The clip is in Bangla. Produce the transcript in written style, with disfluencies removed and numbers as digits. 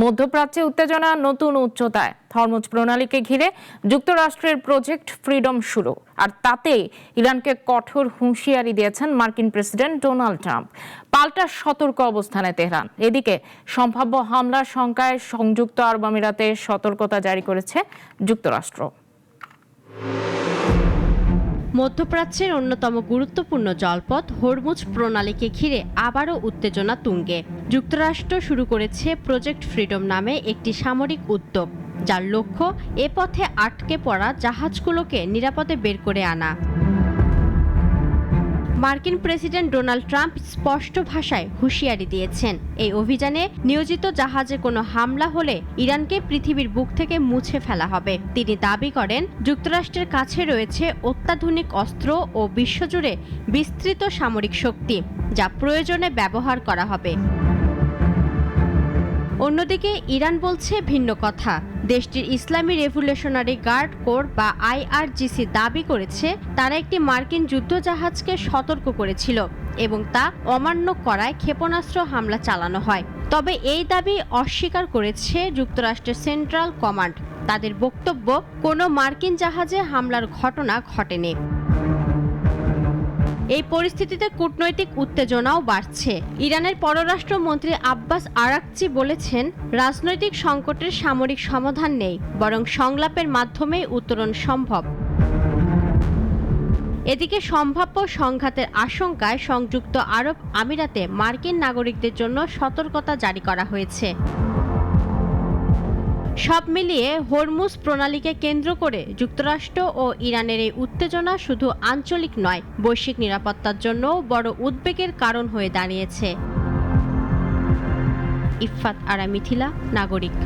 মধ্যপ্রাচ্যে উত্তেজনা নতুন উচ্চতায়। হরমুজ প্রণালীকে ঘিরে যুক্তরাষ্ট্রের প্রজেক্ট ফ্রিডম শুরু, আর তাতে ইরানকে কঠোর হুঁশিয়ারি দিয়েছেন মার্কিন প্রেসিডেন্ট ডোনাল্ড ট্রাম্প। পাল্টা সতর্ক অবস্থানে তেহরান। এদিকে সম্ভাব্য হামলার শঙ্কায় সংযুক্ত আরব আমিরাতে সতর্কতা জারি করেছে যুক্তরাষ্ট্র। মধ্যপ্রাচ্যের অন্যতম গুরুত্বপূর্ণ জলপথ হরমুজ প্রণালীকে ঘিরে আবারও উত্তেজনা তুঙ্গে। যুক্তরাষ্ট্র শুরু করেছে প্রজেক্ট ফ্রিডম নামে একটি সামরিক উদ্যোগ, যার লক্ষ্য এ পথে আটকে পড়া জাহাজগুলোকে নিরাপদে বের করে আনা। মার্কিন প্রেসিডেন্ট ডোনাল্ড ট্রাম্প স্পষ্ট ভাষায় হুঁশিয়ারি দিয়েছেন, এই অভিযানে নিয়োজিত জাহাজে কোনো হামলা হলে ইরানকে পৃথিবীর বুক থেকে মুছে ফেলা হবে। তিনি দাবি করেন, যুক্তরাষ্ট্রের কাছে রয়েছে অত্যাধুনিক অস্ত্র ও বিশ্বজুড়ে বিস্তৃত সামরিক শক্তি, যা প্রয়োজনে ব্যবহার করা হবে। অন্যদিকে ইরান বলছে ভিন্ন কথা। দেশটির ইসলামী রেভলিউশনারি গার্ড কোর বা IRGC দাবি করেছে, তারা একটি মার্কিন যুদ্ধজাহাজকে সতর্ক করেছিল এবং তা অমান্য করায় ক্ষেপণাস্ত্র হামলা চালানো হয়। তবে এই দাবি অস্বীকার করেছে যুক্তরাষ্ট্রের সেন্ট্রাল কমান্ড। তাদের বক্তব্য, কোনো মার্কিন জাহাজে হামলার ঘটনা ঘটেনি। এই পরিস্থিতিতে কূটনৈতিক উত্তেজনাও বাড়ছে। ইরানের পররাষ্ট্রমন্ত্রী আব্বাস আরাকচি বলেছেন, রাজনৈতিক সংকটের সামরিক সমাধান নেই, বরং সংলাপের মাধ্যমেই উত্তরণ সম্ভব। এদিকে সম্ভাব্য সংঘাতের আশঙ্কায় সংযুক্ত আরব আমিরাতে মার্কিন নাগরিকদের জন্য সতর্কতা জারি করা হয়েছে। সব মিলিয়ে হরমুজ প্রণালীকে কেন্দ্র করে যুক্তরাষ্ট্র ও ইরানের এই উত্তেজনা শুধু আঞ্চলিক নয়, বৈশ্বিক নিরাপত্তার জন্যও বড় উদ্বেগের কারণ হয়ে দাঁড়িয়েছে। ইফফাত আরা মিথিলা, নাগরিক।